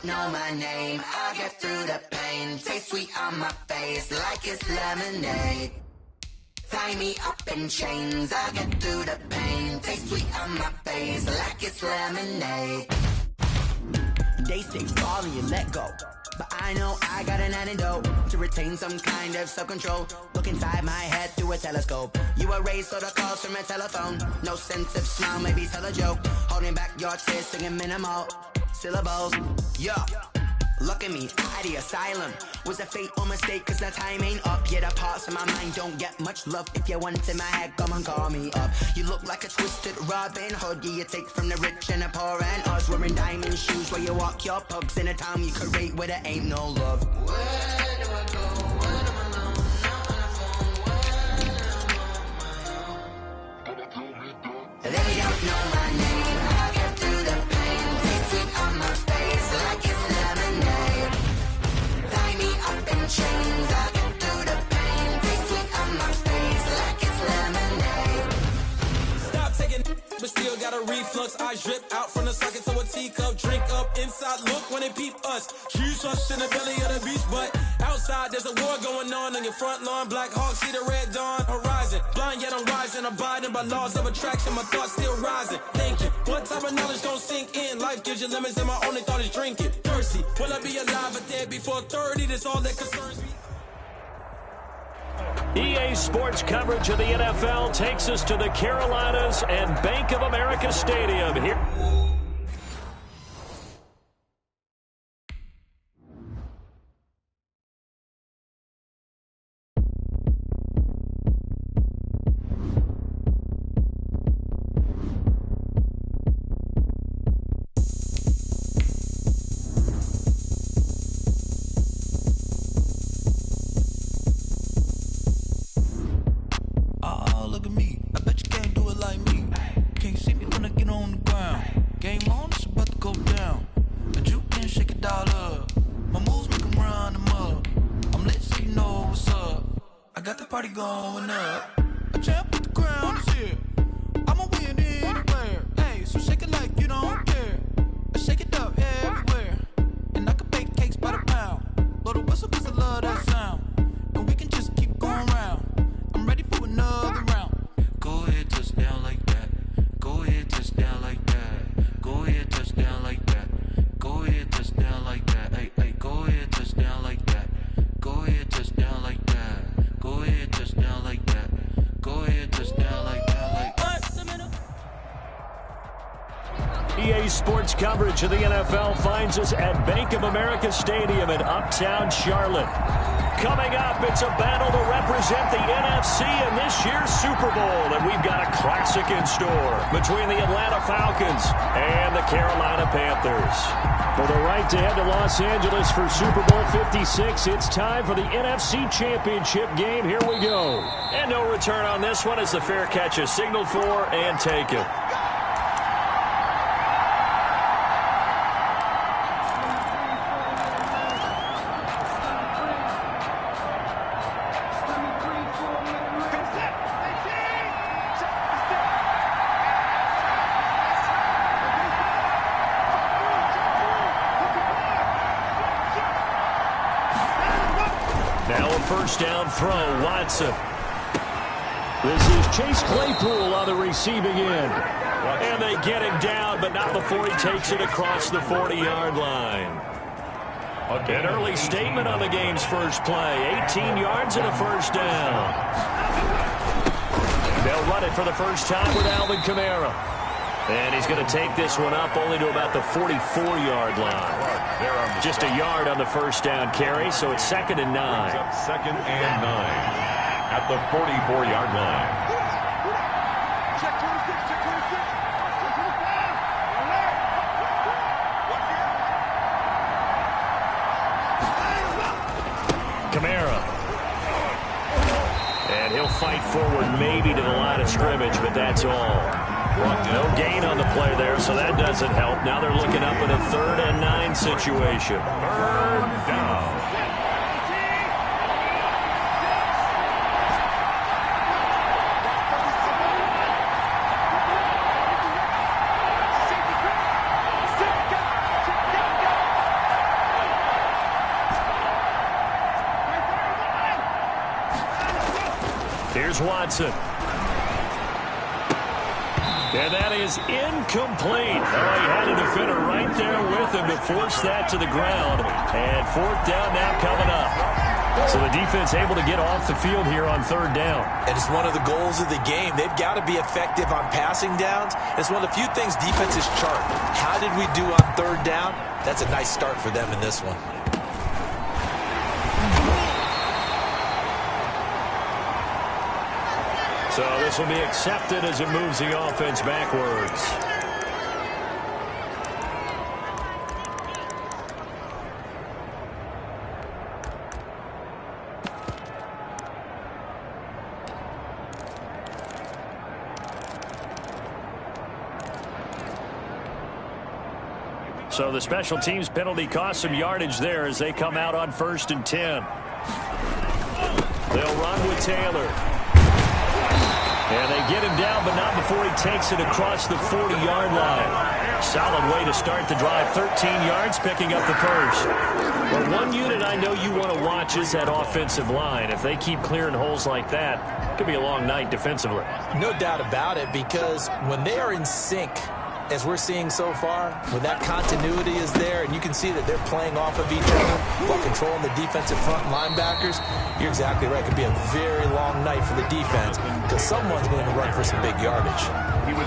don't know my name, I'll get through the pain. Taste sweet on my face like it's lemonade. Tie me up in chains, I'll get through the pain. Taste sweet on my face like it's lemonade. They say fall and you let go, but I know I got an antidote to retain some kind of self-control. Look inside my head through a telescope. You erase all the calls from a telephone. No sense of smile, maybe tell a joke. Holding back your tears, singing minimal syllables. Yo, look at me, out of the asylum. Was a fate or mistake, cause the time ain't up. Yet the parts of my mind don't get much love. If you want in my head, come and call me up. You look like a twisted Robin Hood. Yeah, you take from the rich and the poor and us. Wearing diamond shoes where you walk your pugs in a town you create where there ain't no love. Where do I go? When I'm alone? Not on the phone. When I'm on my own. They don't know my name. I'll get through the pain. Taste sweet on my face like it's lemonade. Tie me up in chains. I'll get through the pain. Taste sweet on my face like it's lemonade. Stop taking, but still got a reflux. I drip out from the socket to a teacup. Drink up inside, look when they peep us. Choose us in the belly of the beast, but outside there's a war going on your front lawn. Black Hawk, see the red dawn horizon. Blind yet I'm rising, abiding by laws of attraction. My thoughts still rising, thinking what type of knowledge gon' sink in? Life gives you lemons and my only thought is drinking. Thirsty, will I be alive or dead before 30? That's all that concerns me. EA Sports coverage of the NFL takes us to the Carolinas and Bank of America Stadium here. Look at me, I bet you can't do it like me. Can't see me when I get on the ground. Game on, it's about to go down. But you can shake it all up. My moves make them run them up. I'm lit so you know what's up. I got the party going up. A champ with the crown is here. I'ma win anywhere. Hey, so shake it like you don't care. I shake it up everywhere. And I can bake cakes by the pound. Blow the whistle cause I love that sound. And we can just keep going round. I'm ready for another round. Go ahead, touchdown like that. Go ahead, touchdown like that. Go ahead, touchdown like that. Go ahead, touchdown like that. Hey, hey, go ahead, touchdown like that. Go ahead, touchdown like that. Go ahead, touchdown like that. Go ahead, touchdown like that. Like EA Sports coverage of the NFL finds us at Bank of America Stadium in Uptown Charlotte. Coming up, it's a battle to represent the NFC in this year's Super Bowl, and we've got a classic in store between the Atlanta Falcons and the Carolina Panthers. For the right to head to Los Angeles for Super Bowl 56, it's time for the NFC Championship game. Here we go. And no return on this one as the fair catch is signaled for and taken. First down throw, Watson. This is Chase Claypool on the receiving end. And they get him down, but not before he takes it across the 40-yard line. An early statement on the game's first play. 18 yards and a first down. They'll run it for the first time with Alvin Kamara. And he's going to take this one up only to about the 44-yard line. Just a yard on the first down carry, so it's 2nd and 9. Second and 9 at the 44-yard line. Kamara. And he'll fight forward maybe to the line of scrimmage, but that's all. No gain on the play there, so that doesn't help. Now they're looking up at a 3rd and 9 situation. 3rd down. Here's Watson. And that is incomplete. Oh, he had a defender right there with him to force that to the ground. And fourth down now coming up. So the defense able to get off the field here on third down. And it's one of the goals of the game. They've got to be effective on passing downs. It's one of the few things defenses chart. How did we do on third down? That's a nice start for them in this one. So this will be accepted as it moves the offense backwards. So the special teams penalty cost some yardage there as they come out on 1st and 10. They'll run with Taylor. And they get him down, but not before he takes it across the 40-yard line. Solid way to start the drive. 13 yards, picking up the first. But one unit I know you want to watch is that offensive line. If they keep clearing holes like that, it could be a long night defensively. No doubt about it, because when they are in sync, as we're seeing so far, when that continuity is there and you can see that they're playing off of each other while controlling the defensive front linebackers, you're exactly right. It could be a very long night for the defense because someone's going to run for some big yardage.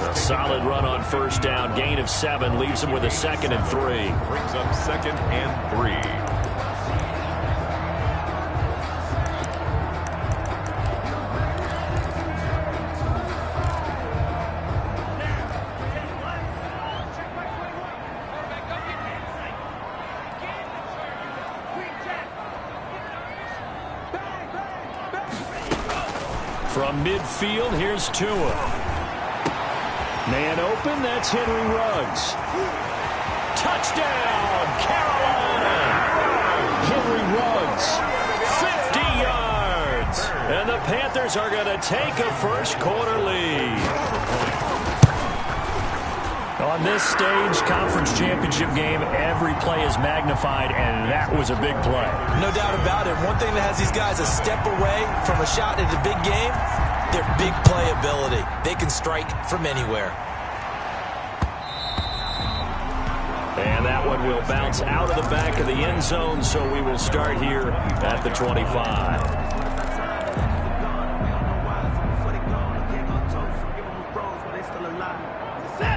A solid run on first down. Gain of 7 leaves them with a 2nd and 3. Brings up 2nd and 3. From midfield, here's Tua. Man open, that's Henry Ruggs. Touchdown, Carolina! Henry Ruggs, 50 yards. And the Panthers are going to take a first quarter lead. On this stage, conference championship game, every play is magnified, and that was a big play. No doubt about it. One thing that has these guys a step away from a shot at the big game, their big play ability. They can strike from anywhere. And that one will bounce out of the back of the end zone, so we will start here at the 25.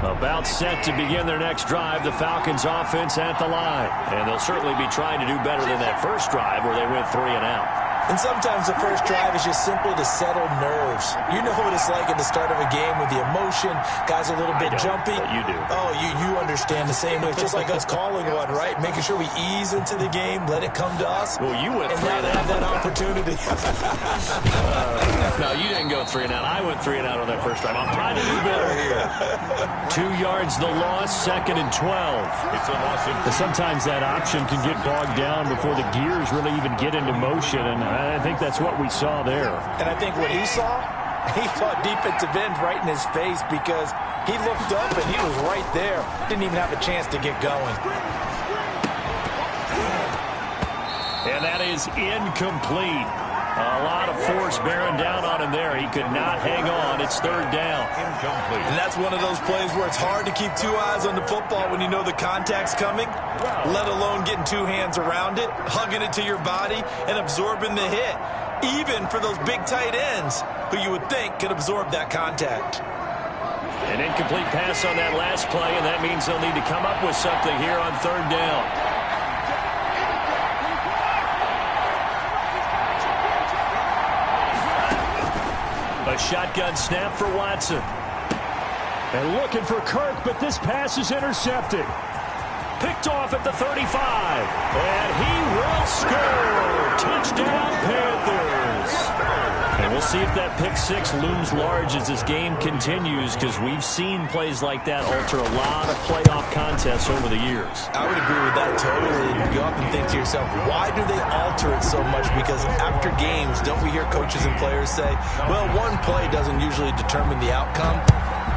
About set to begin their next drive, the Falcons offense at the line. And they'll certainly be trying to do better than that first drive where they went 3 and out. And sometimes the first drive is just simply to settle nerves. You know what it's like at the start of a game with the emotion. Guys are a little bit jumpy. You do. Oh, you understand the same way. It's just like us calling one, right? Making sure we ease into the game, let it come to us. Well, you went and 3 now and they have that opportunity. No, you didn't go 3 and out. I went 3 and out on that first drive. I'm trying to do better here. 2 yards the loss, 2nd and 12. It's a loss of... Sometimes that option can get bogged down before the gears really even get into motion, and I think that's what we saw there. And I think what he saw defensive end right in his face because he looked up and he was right there. Didn't even have a chance to get going. And that is incomplete. A lot of force bearing down on him there. He could not hang on. It's 3rd down. Incomplete. And that's one of those plays where it's hard to keep 2 eyes on the football when you know the contact's coming, let alone getting 2 hands around it, hugging it to your body, and absorbing the hit. Even for those big tight ends who you would think could absorb that contact. An incomplete pass on that last play, and that means they'll need to come up with something here on 3rd down. A shotgun snap for Watson. And looking for Kirk, but this pass is intercepted. Picked off at the 35. And he will score. Touchdown, Panthers. And we'll see if that pick 6 looms large as this game continues, because we've seen plays like that alter a lot of playoff contests over the years. I would agree with that totally. You often think to yourself, why do they alter it so much? Because after games, don't we hear coaches and players say, well, one play doesn't usually determine the outcome?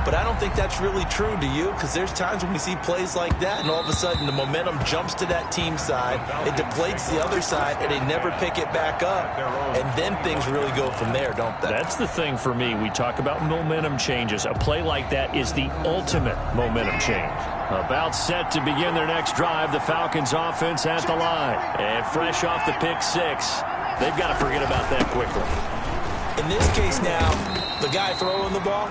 but I don't think that's really true, do you? Because there's times when we see plays like that, and all of a sudden the momentum jumps to that team side, it deflates the other side, and they never pick it back up, and then things really go from there, don't they? That's the thing for me. We talk about momentum changes. A play like that is the ultimate momentum change. About set to begin their next drive, the Falcons offense at the line. And fresh off the pick six, they've got to forget about that quickly. In this case now, the guy throwing the ball,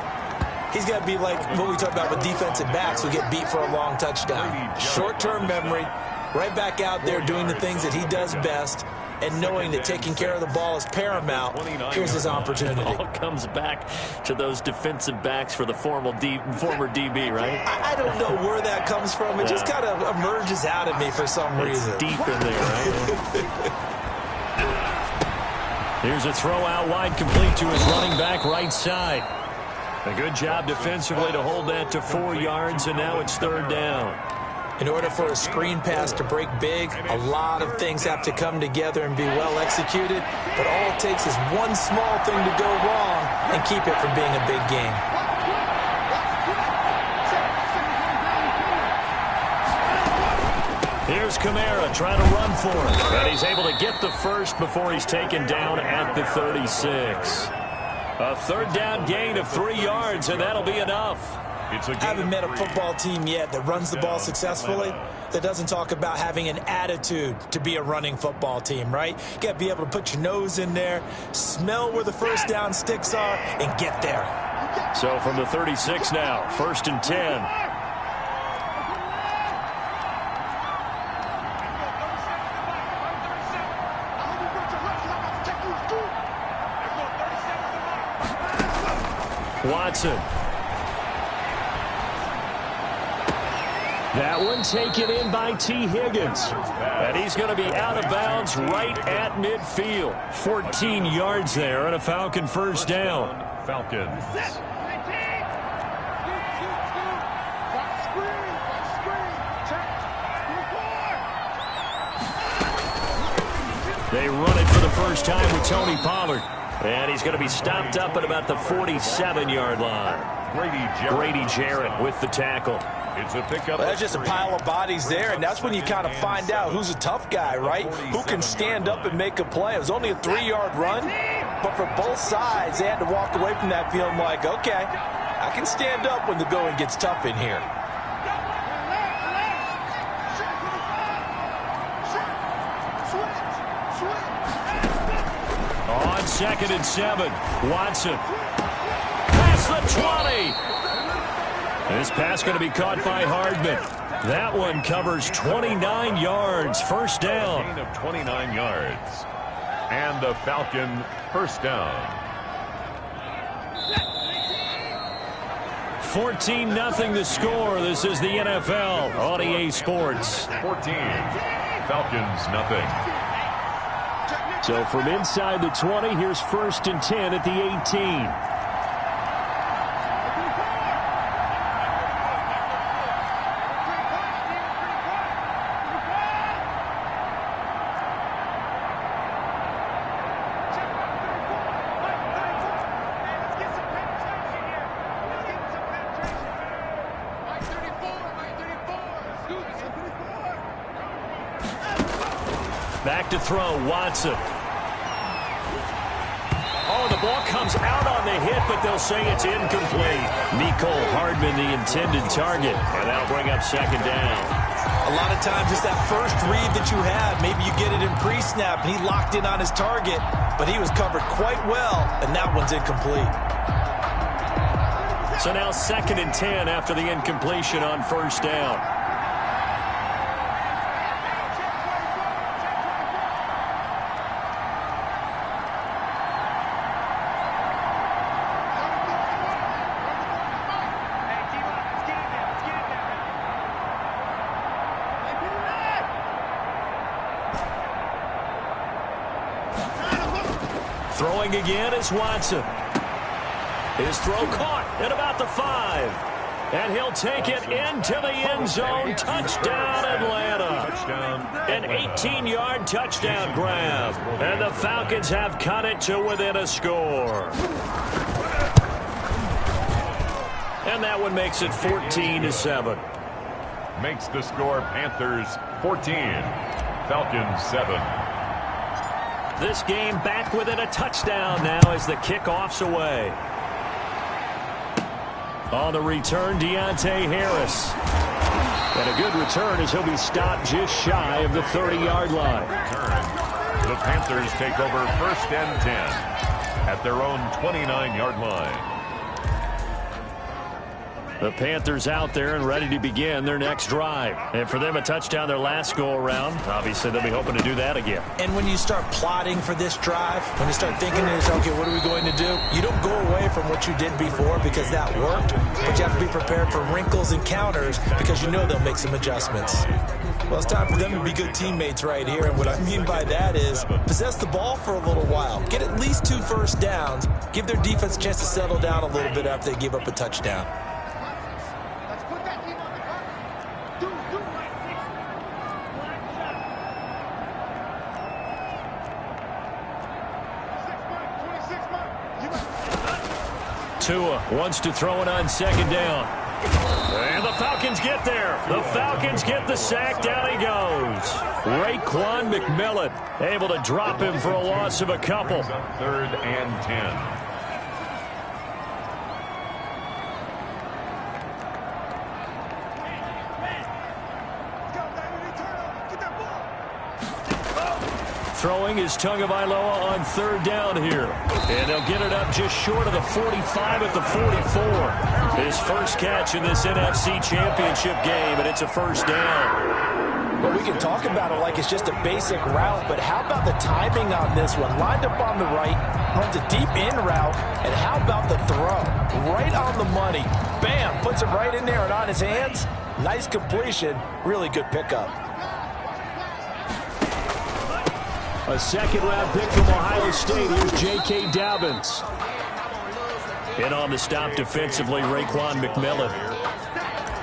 he's got to be like what we talk about with defensive backs who get beat for a long touchdown. Short-term memory, right back out there doing the things that he does best, and knowing that taking care of the ball is paramount. Here's his opportunity. It all comes back to those defensive backs for the former DB, right? I don't know where that comes from. It just kind of emerges out of me for some reason. Deep in there, right? Here's a throw out wide, complete to his running back right side. A good job defensively to hold that to 4 yards, and now it's 3rd down. In order for a screen pass to break big, a lot of things have to come together and be well executed, but all it takes is one small thing to go wrong and keep it from being a big game. Here's Kamara trying to run for it, and he's able to get the first before he's taken down at the 36. A 3rd down gain of 3 yards, and that'll be enough. I haven't met a football team yet that runs the ball successfully that doesn't talk about having an attitude to be a running football team, right? You got to be able to put your nose in there, smell where the first down sticks are, and get there. So from the 36 now, 1st and 10. Watson. That one taken in by T. Higgins. And he's going to be out of bounds right at midfield. 14 yards there and a Falcon 1st down. Falcons. They run it for the first time with Tony Pollard. And he's going to be stopped up at about the 47-yard line. Grady Jarrett with the tackle. It's a pickup. Well, that's just a pile of bodies there, and that's when you kind of find out who's a tough guy, right? Who can stand up and make a play. It was only a 3-yard run, but for both sides, they had to walk away from that feeling like, okay, I can stand up when the going gets tough in here. On 2nd and 7, Watson. Past the 20. This pass going to be caught by Hardman. That one covers 29 yards. 1st down. Gain of 29 yards. And the Falcon 1st down. 14-0 the score. This is the NFL on EA Sports. 14. Falcons nothing. So from inside the 20, here's 1st and 10 at the 18. Back to throw, Watson. Oh, the ball comes out on the hit, but they'll say it's incomplete. Mecole Hardman, the intended target, and that'll bring up 2nd down. A lot of times it's that first read that you have. Maybe you get it in pre-snap, and he locked in on his target, but he was covered quite well, and that one's incomplete. So now 2nd and 10 after the incompletion on 1st down. Throwing again is Watson. His throw caught at about the 5. And he'll take it into the end zone. Touchdown, Atlanta. An 18-yard touchdown grab. And the Falcons have cut it to within a score. And that one makes it 14-7. Makes the score Panthers 14, Falcons 7. This game back within a touchdown now as the kickoff's away. On the return, Deontay Harris. And a good return as he'll be stopped just shy of the 30-yard line. The Panthers take over 1st and 10 at their own 29-yard line. The Panthers out there and ready to begin their next drive. And for them, a touchdown their last go-around. Obviously, they'll be hoping to do that again. And when you start plotting for this drive, when you start thinking to yourself, okay, what are we going to do? You don't go away from what you did before because that worked, but you have to be prepared for wrinkles and counters because you know they'll make some adjustments. Well, it's time for them to be good teammates right here, and what I mean by that is possess the ball for a little while. Get at least 2 first downs. Give their defense a chance to settle down a little bit after they give up a touchdown. Tua wants to throw it on 2nd down. And the Falcons get there. The Falcons get the sack. Down he goes. Raekwon McMillan able to drop him for a loss of a couple. 3rd and 10. Throwing is Tagovailoa on 3rd down here. And they'll get it up just short of the 45 at the 44. His first catch in this NFC Championship game, and it's a 1st down. Well, we can talk about it like it's just a basic route, but how about the timing on this one? Lined up on the right, runs a deep in route, and how about the throw? Right on the money. Bam, puts it right in there and on his hands. Nice completion, really good pickup. A 2nd-round pick from Ohio State. Here's J.K. Dobbins. And on the stop defensively, Raekwon McMillan.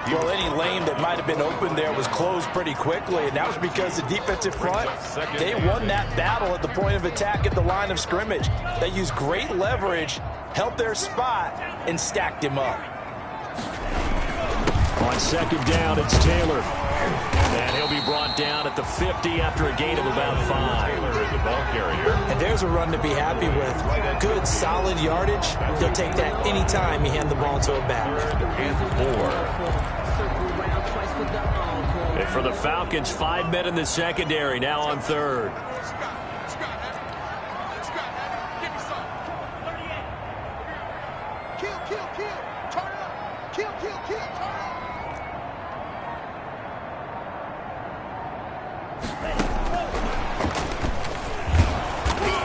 Well, any lane that might have been open there was closed pretty quickly, and that was because the defensive front, they won that battle at the point of attack at the line of scrimmage. They used great leverage, held their spot, and stacked him up. On 2nd down, it's Taylor. And he'll be brought down at the 50 after a gain of about 5. Taylor is the ball carrier. And there's a run to be happy with. Good, solid yardage. They'll take that any time you hand the ball to a back. 3rd and 4. And for the Falcons, 5 men in the secondary, now on 3rd.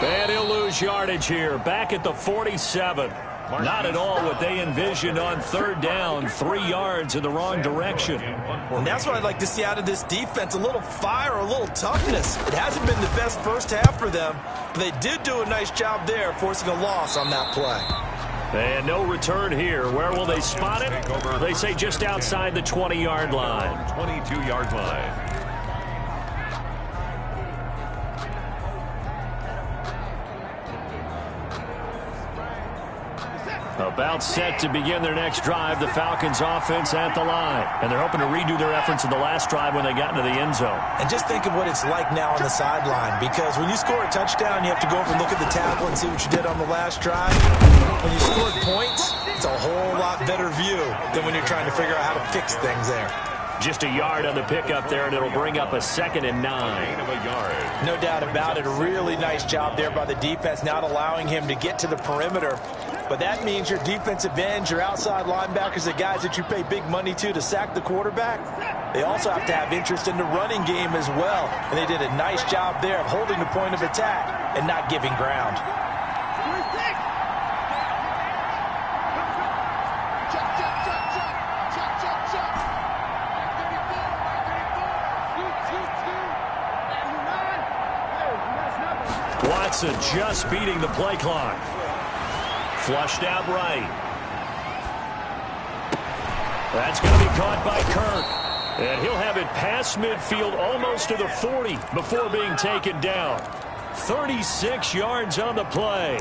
And he'll lose yardage here, back at the 47. Not at all what they envisioned on 3rd down, 3 yards in the wrong direction. And that's what I'd like to see out of this defense, a little fire, a little toughness. It hasn't been the best first half for them, but they did do a nice job there, forcing a loss on that play. And no return here. Where will they spot it? They say just outside the 20-yard line. 22-yard line. About set to begin their next drive, the Falcons offense at the line. And they're hoping to redo their efforts in the last drive when they got into the end zone. And just think of what it's like now on the sideline, because when you score a touchdown, you have to go over and look at the tackle and see what you did on the last drive. When you scored points, it's a whole lot better view than when you're trying to figure out how to fix things there. Just a yard on the pickup there, and it'll bring up a 2nd and 9. Gain of a yard. No doubt about it. A really nice job there by the defense, not allowing him to get to the perimeter. But that means your defensive ends, your outside linebackers, the guys that you pay big money to sack the quarterback, they also have to have interest in the running game as well. And they did a nice job there of holding the point of attack and not giving ground. Watson just beating the play clock. Flushed out right. That's going to be caught by Kirk. And he'll have it past midfield almost to the 40 before being taken down. 36 yards on the play.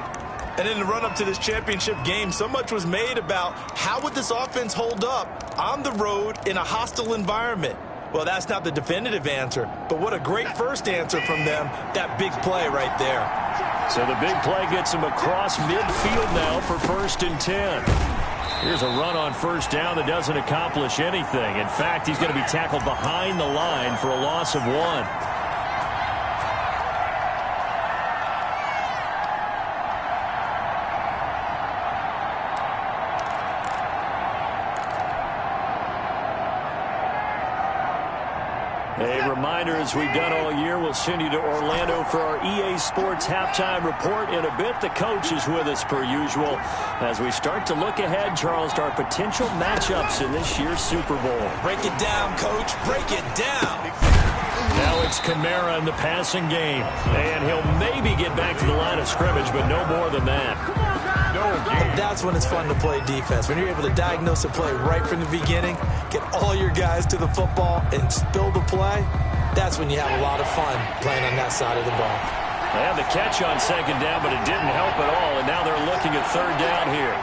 And in the run-up to this championship game, so much was made about how would this offense hold up on the road in a hostile environment. Well, that's not the definitive answer, but what a great first answer from them, that big play right there. So the big play gets him across midfield now for 1st and 10. Here's a run on first down that doesn't accomplish anything. In fact, he's going to be tackled behind the line for a loss of 1. A reminder, as we've done all year, we'll send you to Orlando for our EA Sports Halftime Report. In a bit, the coach is with us per usual as we start to look ahead, Charles, to our potential matchups in this year's Super Bowl. Break it down, Coach. Break it down. Now it's Kamara in the passing game. And he'll maybe get back to the line of scrimmage, but no more than that. That's when it's fun to play defense. When you're able to diagnose a play right from the beginning, get all your guys to the football, and spill the play, that's when you have a lot of fun playing on that side of the ball. They had the catch on 2nd down, but it didn't help at all, and now they're looking at 3rd down here.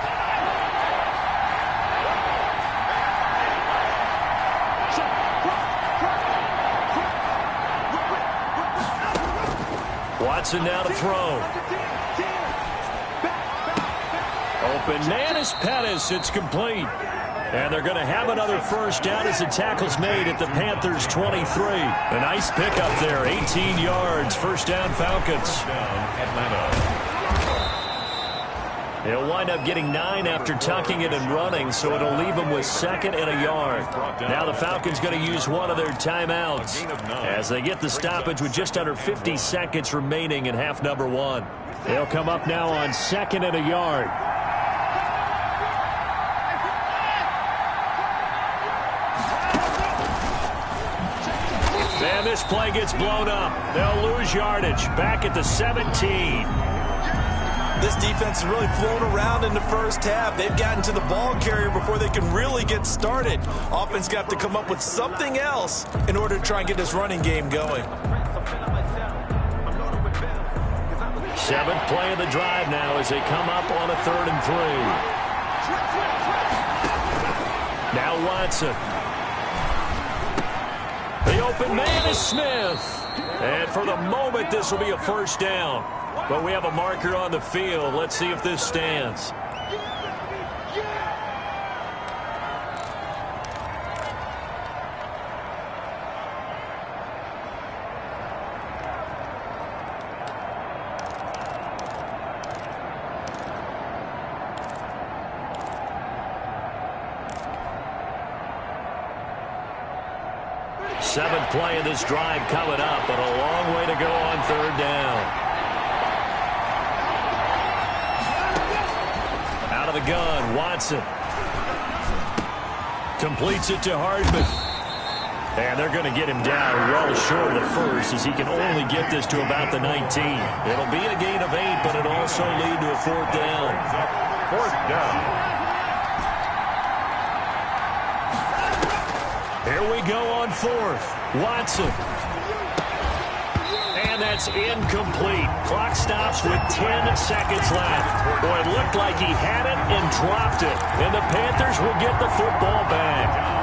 Watson now to throw. Open man is Pettis. It's complete. And they're going to have another first down as the tackle's made at the Panthers' 23. A nice pickup there. 18 yards. First down, Falcons. He'll wind up getting 9 after tucking it and running, so it'll leave him with 2nd and a yard. Now the Falcons going to use one of their timeouts as they get the stoppage with just under 50 seconds remaining in half number 1. They'll come up now on 2nd and a yard. And this play gets blown up. They'll lose yardage. Back at the 17. This defense has really flown around in the first half. They've gotten to the ball carrier before they can really get started. Offense got to come up with something else in order to try and get this running game going. 7th play of the drive now as they come up on a 3rd and 3. Now Watson. The open man is Smith. And for the moment, this will be a first down. But we have a marker on the field. Let's see if this stands. Seventh play of this drive coming up, but a long way to go on 3rd down. Out of the gun, Watson. Completes it to Hardman. And they're going to get him down well short of the first as he can only get this to about the 19. It'll be a gain of 8, but it'll also lead to a 4th down. 4th down. Here we go on 4th. Watson. And that's incomplete. Clock stops with 10 seconds left. Boy, it looked like he had it and dropped it. And the Panthers will get the football back.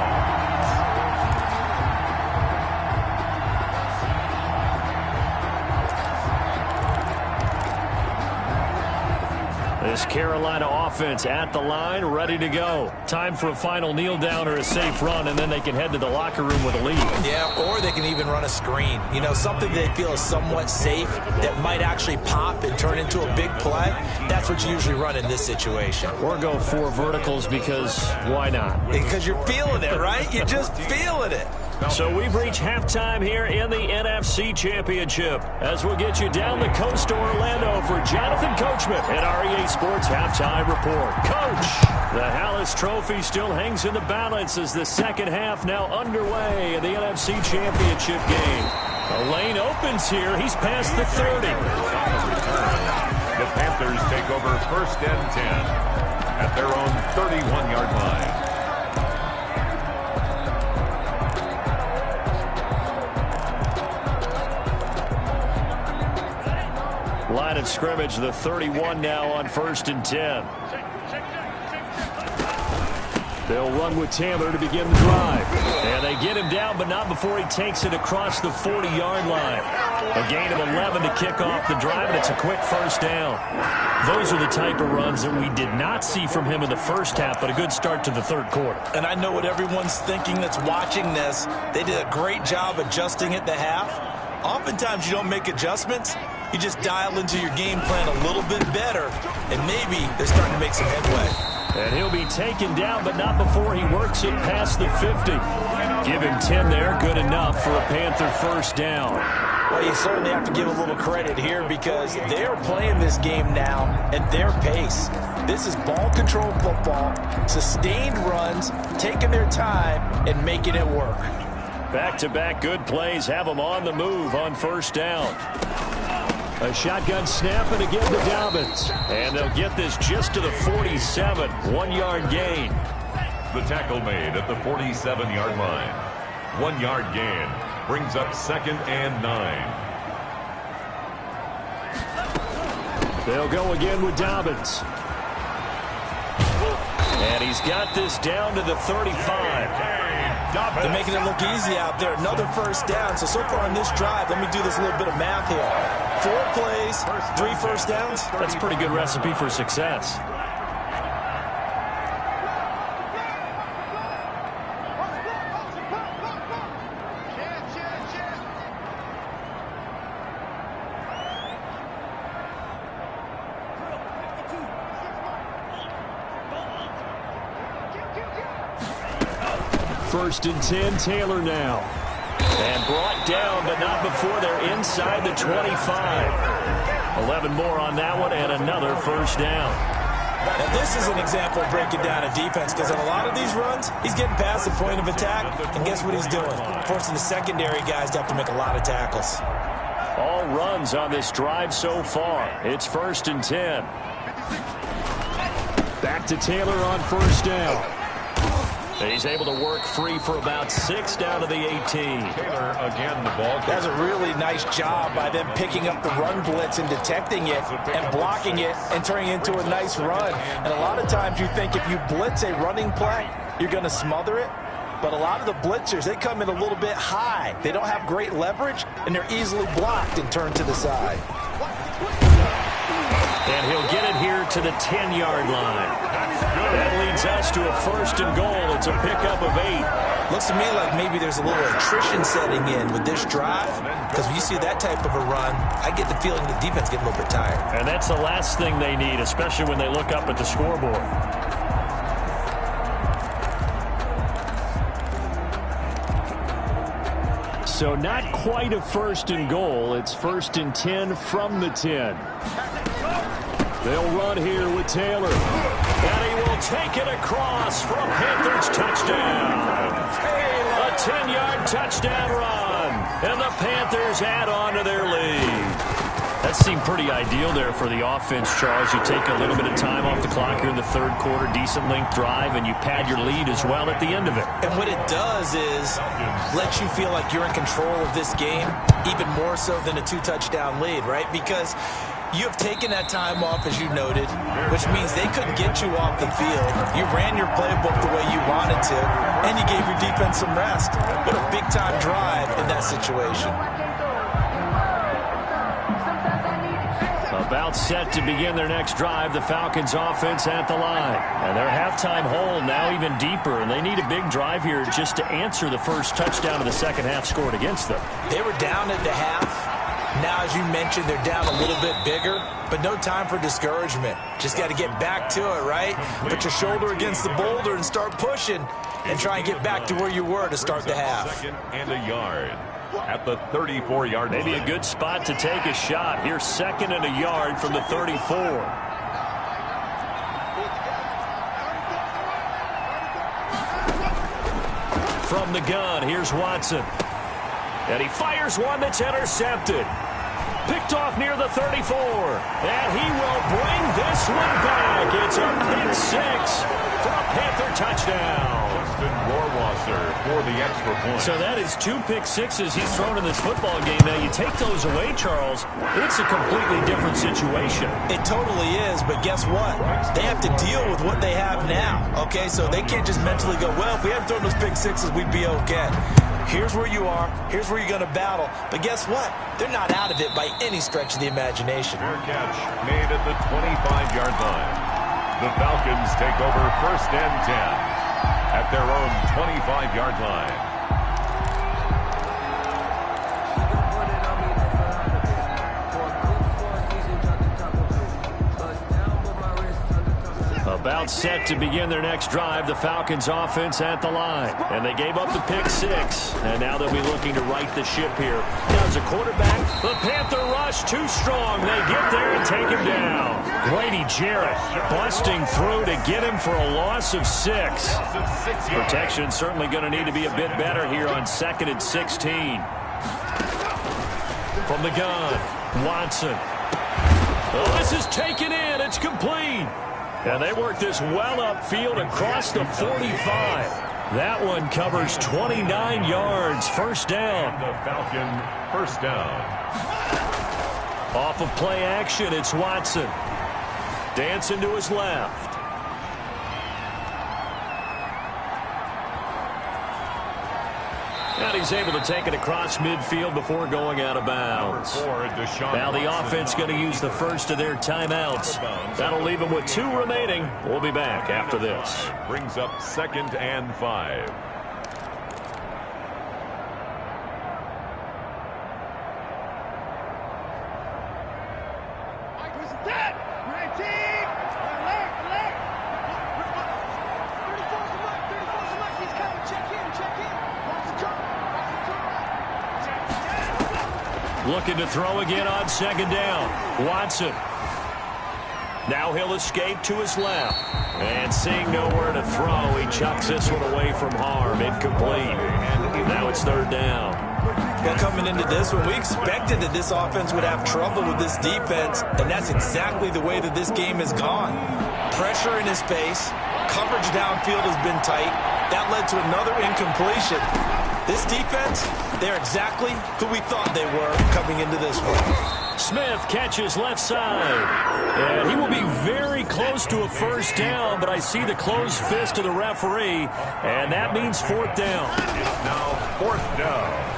This Carolina offense at the line, ready to go. Time for a final kneel down or a safe run, and then they can head to the locker room with a lead. Yeah, or they can even run a screen. You know, something they feel is somewhat safe that might actually pop and turn into a big play. That's what you usually run in this situation. Or go 4 verticals because why not? Because you're feeling it, right? You're just feeling it. So we've reached halftime here in the NFC Championship as we'll get you down the coast to Orlando for Jonathan Coachman at our EA Sports Halftime Report. Coach, the Hallis Trophy still hangs in the balance as the second half now underway in the NFC Championship game. A lane opens here. He's past the 30. The Panthers take over 1st and 10 at their own 31-yard line. Line of of scrimmage, the 31 now on 1st and 10. They'll run with Taylor to begin the drive. And they get him down, but not before he takes it across the 40-yard line. A gain of 11 to kick off the drive, and it's a quick first down. Those are the type of runs that we did not see from him in the first half, but a good start to the third quarter. And I know what everyone's thinking that's watching this. They did a great job adjusting at the half. Oftentimes you don't make adjustments. You just dial into your game plan a little bit better, and maybe they're starting to make some headway. And he'll be taken down, but not before he works it past the 50. Give him 10 there, good enough for a Panther first down. Well, you certainly have to give a little credit here because they are playing this game now at their pace. This is ball control football, sustained runs, taking their time, and making it work. Back-to-back good plays have them on the move on first down. A shotgun snap and again to Dobbins. And they'll get this just to the 47, 1-yard gain. The tackle made at the 47-yard line. 1-yard gain brings up 2nd and 9. They'll go again with Dobbins. And he's got this down to the 35. They're making it look easy out there. Another first down. So far on this drive, let me do this little bit of math here. 4 plays, 3 first downs. That's a pretty good recipe for success. First and 10, Taylor now. And brought down, but not before they're inside the 25. 11 more on that one, and another first down. Now, this is an example of breaking down a defense, because on a lot of these runs, he's getting past the point of attack, and guess what he's doing? Forcing the secondary guys to have to make a lot of tackles. All runs on this drive so far. It's first and 10. Back to Taylor on first down. He's able to work free for about 6 down to the 18. Taylor again, the ball. That's a really nice job by them picking up the run blitz and detecting it and blocking it and turning it into a nice run. And a lot of times you think if you blitz a running play, you're going to smother it. But a lot of the blitzers, they come in a little bit high. They don't have great leverage, and they're easily blocked and turned to the side. And he'll get it here to the 10-yard line. That leads us to a first and goal. It's a pickup of 8. Looks to me like maybe there's a little attrition setting in with this drive, because when you see that type of a run, I get the feeling the defense getting a little bit tired. And that's the last thing they need, especially when they look up at the scoreboard. So not quite a first and goal. It's first and 10 from the 10. They'll run here with Taylor. And he will take it across for a Panthers touchdown. A 10-yard touchdown run. And the Panthers add on to their lead. That seemed pretty ideal there for the offense, Charles. You take a little bit of time off the clock here in the third quarter, decent length drive, and you pad your lead as well at the end of it. And what it does is let you feel like you're in control of this game, even more so than a 2-touchdown lead, right? Because you have taken that time off, as you noted, which means they couldn't get you off the field. You ran your playbook the way you wanted to, and you gave your defense some rest. What a big-time drive in that situation. About set to begin their next drive, the Falcons offense at the line. And their halftime hole now even deeper, and they need a big drive here just to answer the first touchdown of the second half scored against them. They were down at the half. Now, as you mentioned, they're down a little bit bigger, but no time for discouragement. Just got to get back to it, right? Put your shoulder against the boulder and start pushing and try and get back to where you were to start the half. 2nd and a yard at the 34-yard line. Maybe a good spot to take a shot. Here's 2nd and a yard from the 34. From the gun, here's Watson. And he fires one that's intercepted. Picked off near the 34. And he will bring this one back. It's a pick 6 for a Panther touchdown. Justin Rohrwasser for the extra point. So that is 2 pick sixes he's thrown in this football game. Now, you take those away, Charles, it's a completely different situation. It totally is, but guess what? They have to deal with what they have now, okay? So they can't just mentally go, well, if we hadn't thrown those pick sixes, we'd be okay. Here's where you are. Here's where you're going to battle. But guess what? They're not out of it by any stretch of the imagination. Fair catch made at the 25-yard line. The Falcons take over 1st and 10 at their own 25-yard line. About set to begin their next drive, the Falcons offense at the line. And they gave up the pick 6. And now they'll be looking to right the ship here. Now as a quarterback, the Panther rush too strong. They get there and take him down. Grady Jarrett busting through to get him for a loss of 6. Protection certainly going to need to be a bit better here on 2nd and 16. From the gun, Watson. Oh, this is taken in. It's complete. And they work this well upfield across the 45. That one covers 29 yards. 1st down. The Falcon 1st down. Off of play action, it's Watson. Dancing to his left. And he's able to take it across midfield before going out of bounds. Now the offense going to use the first of their timeouts. That'll leave them with 2 remaining. We'll be back after this. Brings up 2nd and 5. Looking to throw again on 2nd down. Watson. Now he'll escape to his left. And seeing nowhere to throw, he chucks this one away from harm. Incomplete. Now it's 3rd down. Well, coming into this one, we expected that this offense would have trouble with this defense, and that's exactly the way that this game has gone. Pressure in his face. Coverage downfield has been tight. That led to another incompletion. This defense, they're exactly who we thought they were coming into this one. Smith catches left side. And he will be very close to a 1st down, but I see the closed fist of the referee, and that means 4th down. It's now 4th down.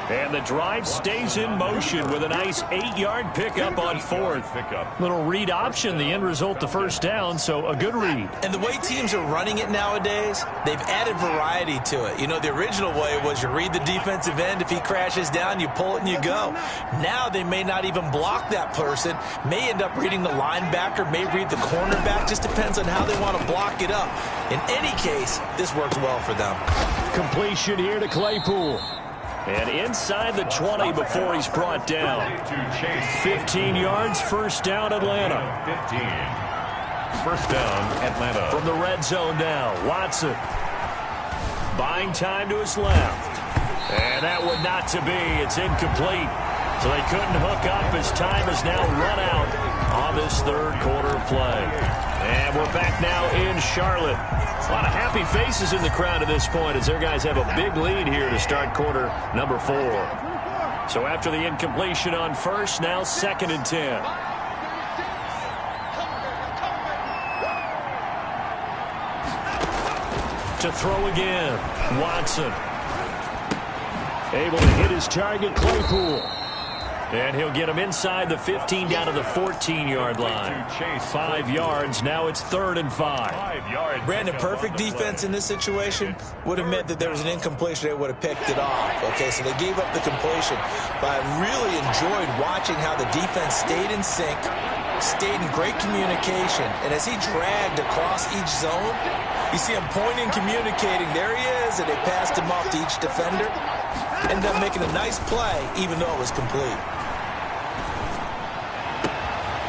And the drive stays in motion with a nice 8-yard pickup on 4th. Little read option, the end result, the 1st down, so a good read. And the way teams are running it nowadays, they've added variety to it. You know, the original way was you read the defensive end. If he crashes down, you pull it and you go. Now they may not even block that person, may end up reading the linebacker, may read the cornerback. Just depends on how they want to block it up. In any case, this works well for them. Completion here to Claypool. And inside the 20 before he's brought down. 15 yards, 1st down, Atlanta. 15. 1st down, Atlanta. From the red zone now, Watson. Buying time to his left. And that would not to be. It's incomplete. So they couldn't hook up as time is now run out on this 3rd quarter of play. And we're back now in Charlotte. A lot of happy faces in the crowd at this point as their guys have a big lead here to start quarter number 4. So after the incompletion on 1st, now 2nd and 10. To throw again, Watson. Able to hit his target, Claypool. And he'll get him inside the 15 down to the 14-yard line. 5 yards. Now it's 3rd and 5. Brandon, perfect defense in this situation would have meant that there was an incompletion. They would have picked it off. Okay, so they gave up the completion. But I really enjoyed watching how the defense stayed in sync, stayed in great communication. And as he dragged across each zone, you see him pointing, communicating. There he is, and they passed him off to each defender. Ended up making a nice play, even though it was complete.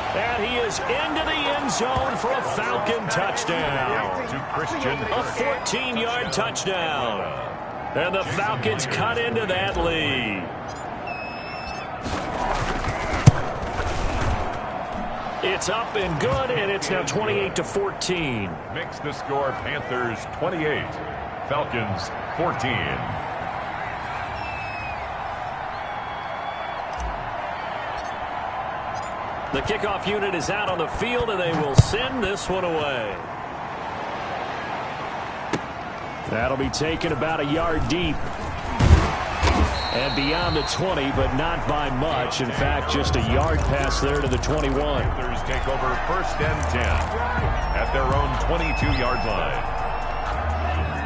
And he is into the end zone for a Falcon touchdown. A 14-yard touchdown. And the Falcons cut into that lead. It's up and good, and it's now 28-14. Makes the score Panthers 28, Falcons 14. The kickoff unit is out on the field, and they will send this one away. That'll be taken about a yard deep. And beyond the 20, but not by much. In fact, just a yard pass there to the 21. Panthers take over 1st and 10 at their own 22-yard line.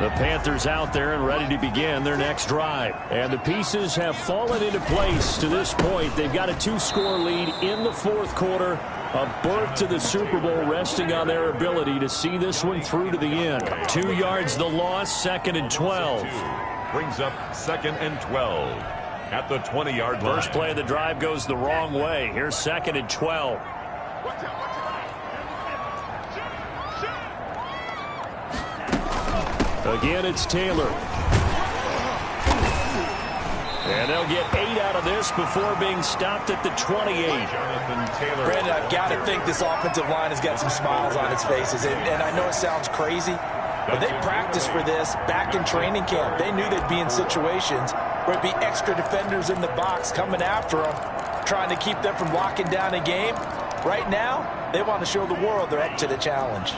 The Panthers out there and ready to begin their next drive. And the pieces have fallen into place to this point. They've got a 2-score lead in the 4th quarter. A berth to the Super Bowl resting on their ability to see this one through to the end. 2 yards the loss, 2nd and 12. Brings up 2nd and 12 at the 20-yard line. First play of the drive goes the wrong way. Here's 2nd and 12. Again, it's Taylor. And they'll get 8 out of this before being stopped at the 28. Brandon, I've got to think this offensive line has got some smiles on its faces. And I know it sounds crazy, but they practiced for this back in training camp. They knew they'd be in situations where it'd be extra defenders in the box coming after them, trying to keep them from locking down a game. Right now, they want to show the world they're up to the challenge.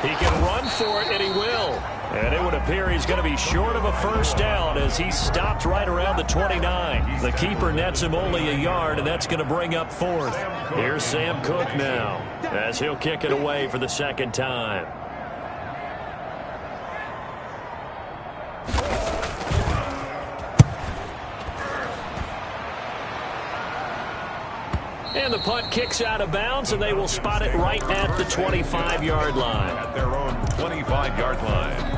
He can run for it, and he will. And it would appear he's going to be short of a first down as he stopped right around the 29. The keeper nets him only a yard, and that's going to bring up 4th. Here's Sam Cook now as he'll kick it away for the 2nd time. And the punt kicks out of bounds, and they will spot it right at the 25-yard line. At their own 25-yard line.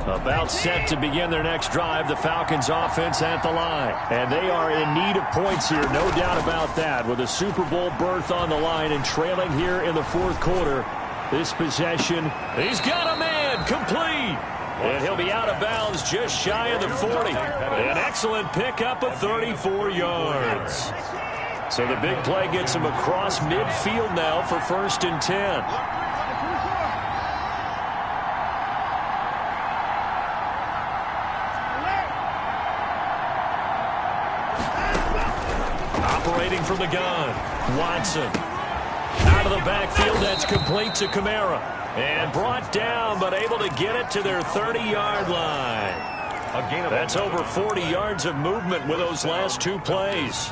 About set to begin their next drive, the Falcons offense at the line. And they are in need of points here, no doubt about that. With a Super Bowl berth on the line and trailing here in the 4th quarter. This possession, he's got a man, complete. And he'll be out of bounds just shy of the 40. An excellent pickup of 34 yards. So the big play gets him across midfield now for 1st and 10. Operating from the gun, Watson. Out of the backfield, that's complete to Kamara. And brought down, but able to get it to their 30-yard line. That's over 40 yards of movement with those last 2 plays.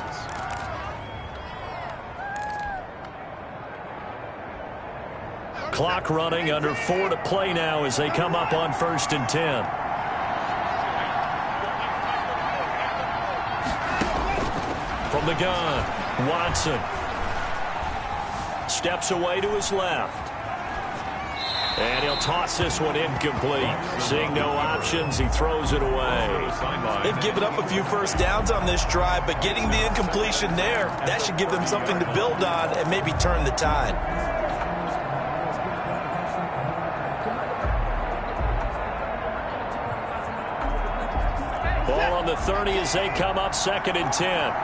Clock running, under 4 to play now as they come up on 1st and 10. From the gun, Watson steps away to his left. And he'll toss this one incomplete. Seeing no options, he throws it away. They've given up a few first downs on this drive, but getting the incompletion there, that should give them something to build on and maybe turn the tide. Ball on the 30 as they come up 2nd and 10.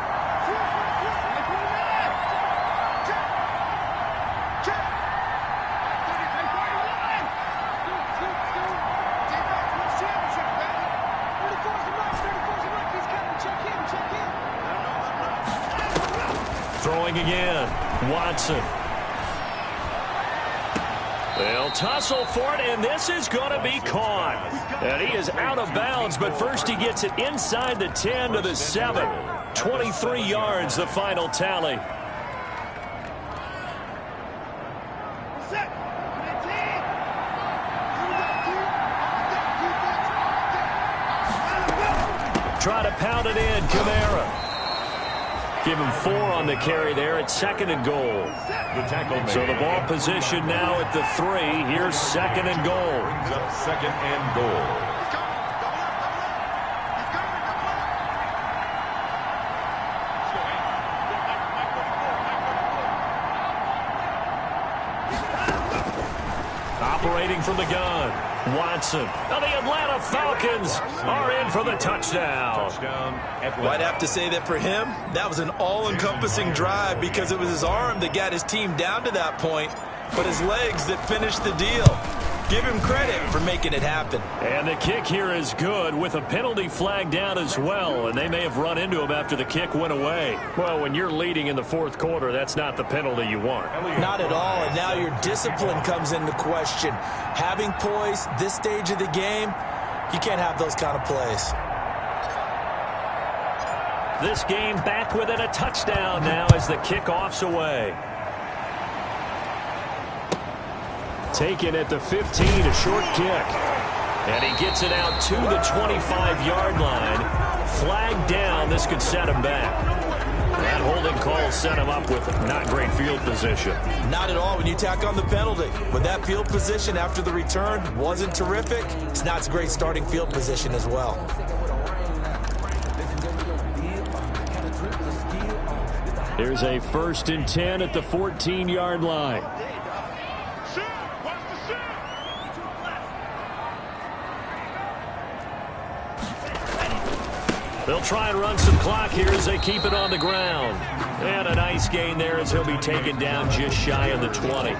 Throwing again, Watson. They'll tussle for it, and this is going to be caught. And he is out of bounds, but first he gets it inside the 10 to the 7. 23 yards, the final tally. Try to pound it in, Kamara. Give him 4 on the carry there at 2nd and goal. So the ball position now at the 3. Here's 2nd and goal. Brings up 2nd and goal. Operating from the gun, Watson. And the Atlanta Falcons are in for the touchdown. Well, I'd have to say that for him, that was an all-encompassing drive because it was his arm that got his team down to that point, but his legs that finished the deal. Give him credit for making it happen. And the kick here is good with a penalty flag down as well, and they may have run into him after the kick went away. Well, when you're leading in the 4th quarter, that's not the penalty you want. Not at all, and now your discipline comes into question. Having poise this stage of the game, you can't have those kind of plays. This game back within a touchdown now as the kickoff's away. Taken at the 15, a short kick. And he gets it out to the 25-yard line. Flag down. This could set him back. That holding call set him up with not great field position. Not at all when you tack on the penalty. But that field position after the return wasn't terrific. It's not a great starting field position as well. Here's a 1st and 10 at the 14-yard line. They'll try and run some clock here as they keep it on the ground. And a nice gain there as he'll be taken down just shy of the 20.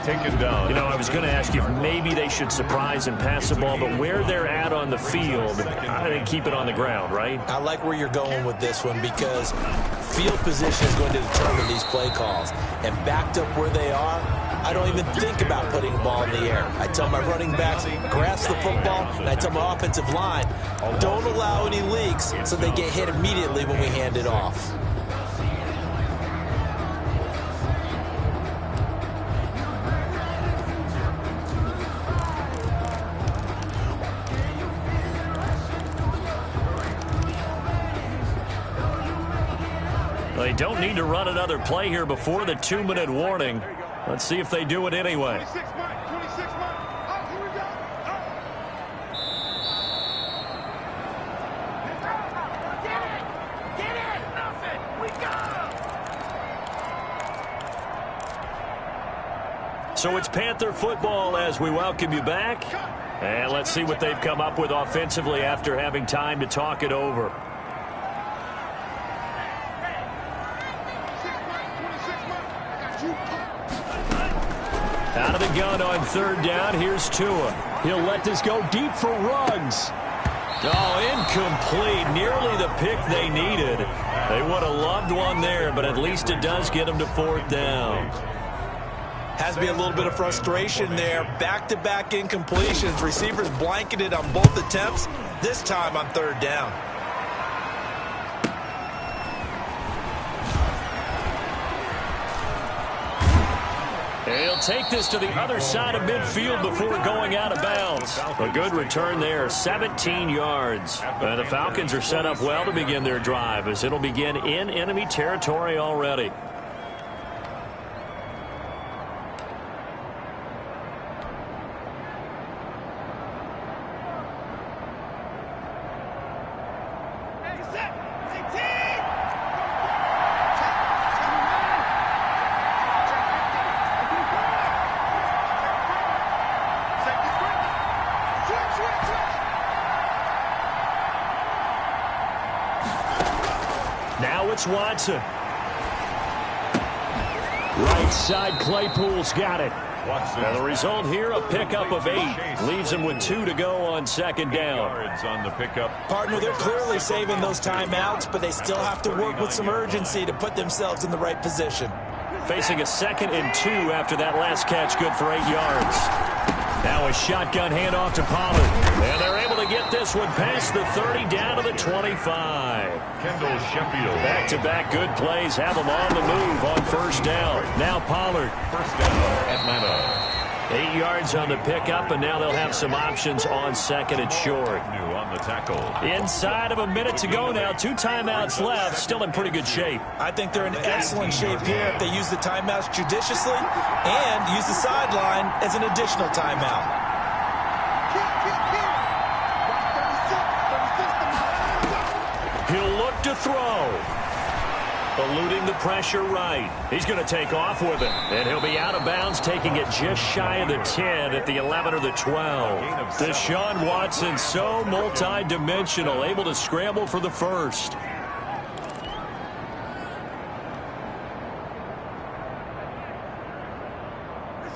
Taken down. You know, I was going to ask you if maybe they should surprise and pass the ball, but where they're at on the field, I think keep it on the ground, right? I like where you're going with this one because field position is going to determine these play calls. And backed up where they are, I don't even think about putting the ball in the air. I tell my running backs, grasp the football, and I tell my offensive line, don't allow any leaks so they get hit immediately when we hand it off. They don't need to run another play here before the 2-minute warning. Let's see if they do it anyway. So it's Panther football as we welcome you back. And let's see what they've come up with offensively after having time to talk it over. Out of the gun on 3rd down. Here's Tua. He'll let this go deep for Ruggs. Oh, incomplete. Nearly the pick they needed. They would have loved one there, but at least it does get them to 4th down. Has to be a little bit of frustration there. Back-to-back incompletions. Receivers blanketed on both attempts, this time on 3rd down. He'll take this to the other side of midfield before going out of bounds. A good return there, 17 yards. The Falcons are set up well to begin their drive as it'll begin in enemy territory already. Now it's Watson. Right side, Claypool's got it. And the result here, a pickup of 8. Leaves him with 2 to go on 2nd down. On the pickup. Partner, they're clearly saving those timeouts, but they still have to work with some urgency to put themselves in the right position. Facing a 2nd and 2 after that last catch, good for 8 yards. Now a shotgun handoff to Pollard. And they're able to get this one past the 30 down to the 25. Kendall Sheffield. Back-to-back good plays have them on the move on 1st down. Now Pollard. 1st down, Atlanta. 8 yards on the pickup, and now they'll have some options on second and short. New on the tackle. Inside of a minute to go now. 2 timeouts left. Still in pretty good shape. I think they're in excellent shape here if they use the timeouts judiciously and use the sideline as an additional timeout. He'll look to throw. Eluding the pressure right. He's going to take off with it. And he'll be out of bounds, taking it just shy of the 10 at the 11 or the 12. Deshaun Watson, so multi-dimensional, able to scramble for the first.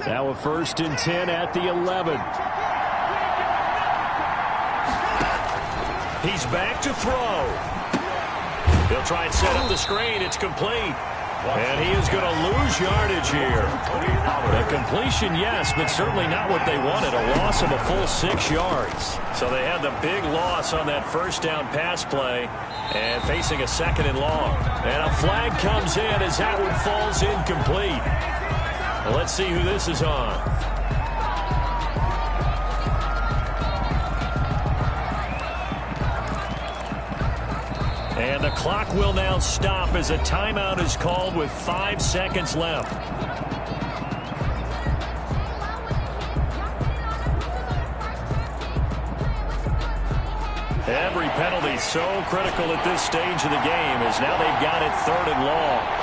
Now a 1st and 10 at the 11. He's back to throw. He'll try and set up the screen. It's complete. And he is going to lose yardage here. A completion, yes, but certainly not what they wanted. A loss of a full 6 yards. So they had the big loss on that first down pass play and facing a 2nd and long. And a flag comes in as that one falls incomplete. Well, let's see who this is on. And the clock will now stop as a timeout is called with 5 seconds left. Every penalty so critical at this stage of the game as now they've got it 3rd and long.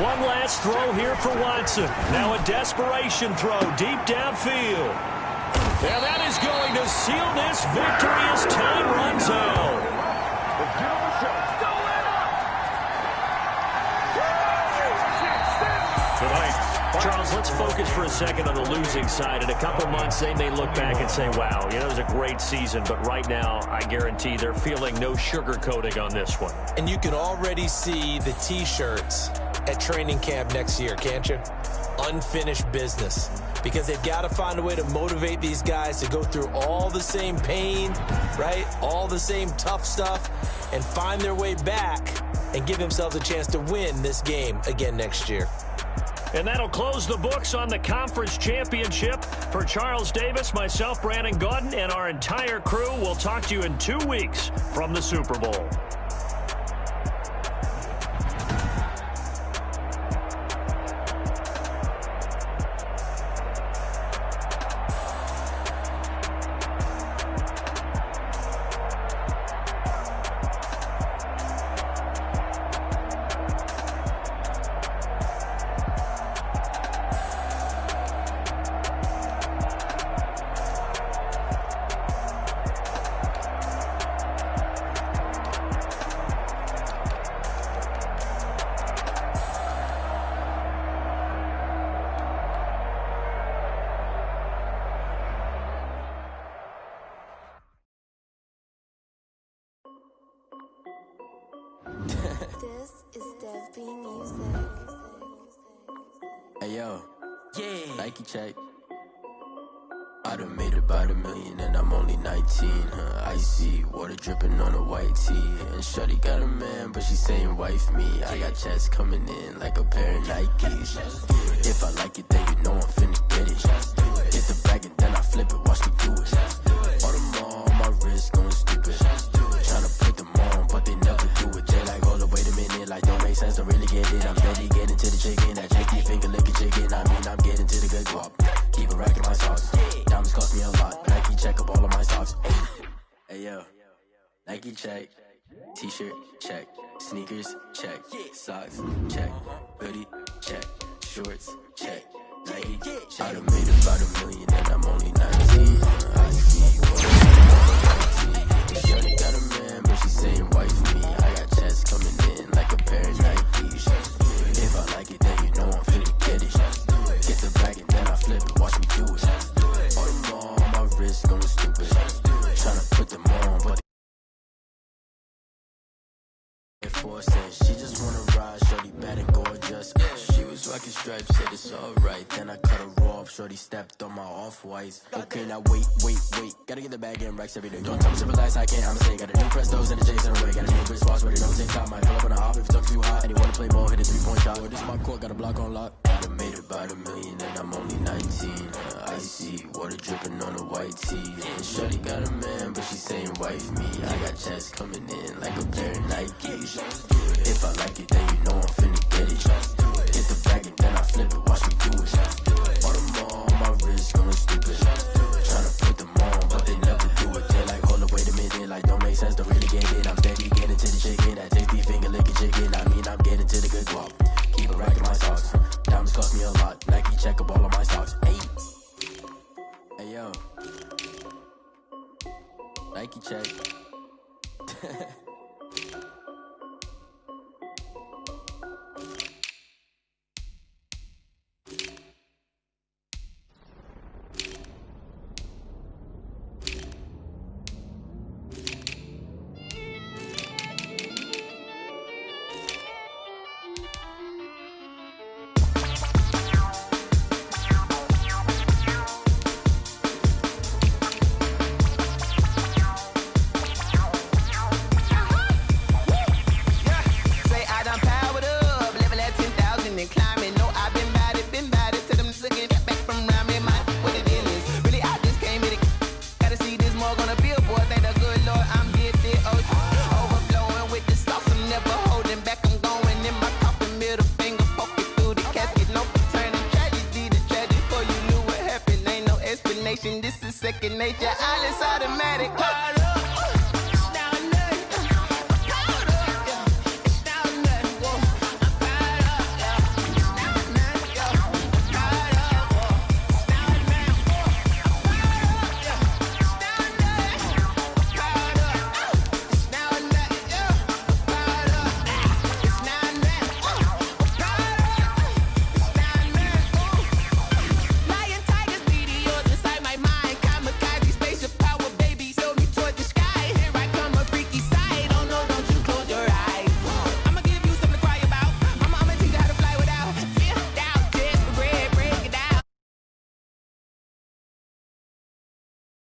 One last throw here for Watson. Now a desperation throw deep downfield. And that is going to seal this victory as time runs out. Charles, let's focus for a second on the losing side. In a couple months, they may look back and say, wow, it was a great season. But right now, I guarantee they're feeling no sugarcoating on this one. And you can already see the T-shirts at training camp next year, can't you? Unfinished business. Because they've got to find a way to motivate these guys to go through all the same pain, right? All the same tough stuff, and find their way back and give themselves a chance to win this game again next year. And that'll close the books on the conference championship. For Charles Davis, myself, Brandon Gaudin, and our entire crew, we'll talk to you in 2 weeks from the Super Bowl. This is Dev B Music. Hey yo, yeah. Nike check. I done made about $1 million and I'm only 19. Icy water dripping on a white tee. And shawty got a man, but she saying wife me. I got checks coming in like a pair of Nikes. If I like it, then you know I'm finna get it. Get the bag and then I flip it. Watch me do it. All them on my wrist going stupid. Tryna put them on, but they never do it. They like, hold up, wait a minute. Like, don't make sense, don't really get it. I'm steady getting to the chicken. That checky finger licking chicken. I mean, I'm getting to the good guap. Keep it racking my sauce. Diamonds cost me a lot. Nike check up all of my socks. Hey yo, Nike check. T-shirt check. Sneakers check. Socks check. Hoodie check. Shorts check. Nike check. I done made about $1 million and I'm only 19. I see what shawty got a man, but she saying wife me. I got checks coming in like a pair of Nikes. If I like it, then you know I'm finna get it. Get the bag and then I flip it. Watch me do it. All them on my wrist going stupid. Tryna put them on, but she just wanna ride, shorty bad and gorgeous. She was Rocket stripes, said it's alright. Then I cut her off, shorty stepped on my off-whites. Okay, now wait. Gotta get the bag and racks every day. Don't tell me to relax, I can't, I'ma say. Got a new Prestos and a Jason away. Got a new wristwatch, but it don't take time. Might pull up on a hop if it's too hot. And he wanna play ball, hit a 3-point shot. Well, this is my court, got a block on lock. I done made about $1 million and I'm only 19. Icy, water dripping on a white tee. And shorty got a man, but she saying wife me. I got checks coming in like a pair of Nikes. If I like it, then you know I'm finna get it. Hit the bag and then I flip it, watch me do it. All them all on my wrist going stupid. Tryna put them on, but they never do it. They're like, hold up, wait a minute, like don't make sense, don't really get it. I'm steady getting to the chicken, that tasty finger licking chicken. I mean, I'm getting to the good guap. Keep a rack in my socks. Diamonds cost me a lot. Nike check up all of my stocks. Hey yo, Nike check. This is second nature, all is automatic.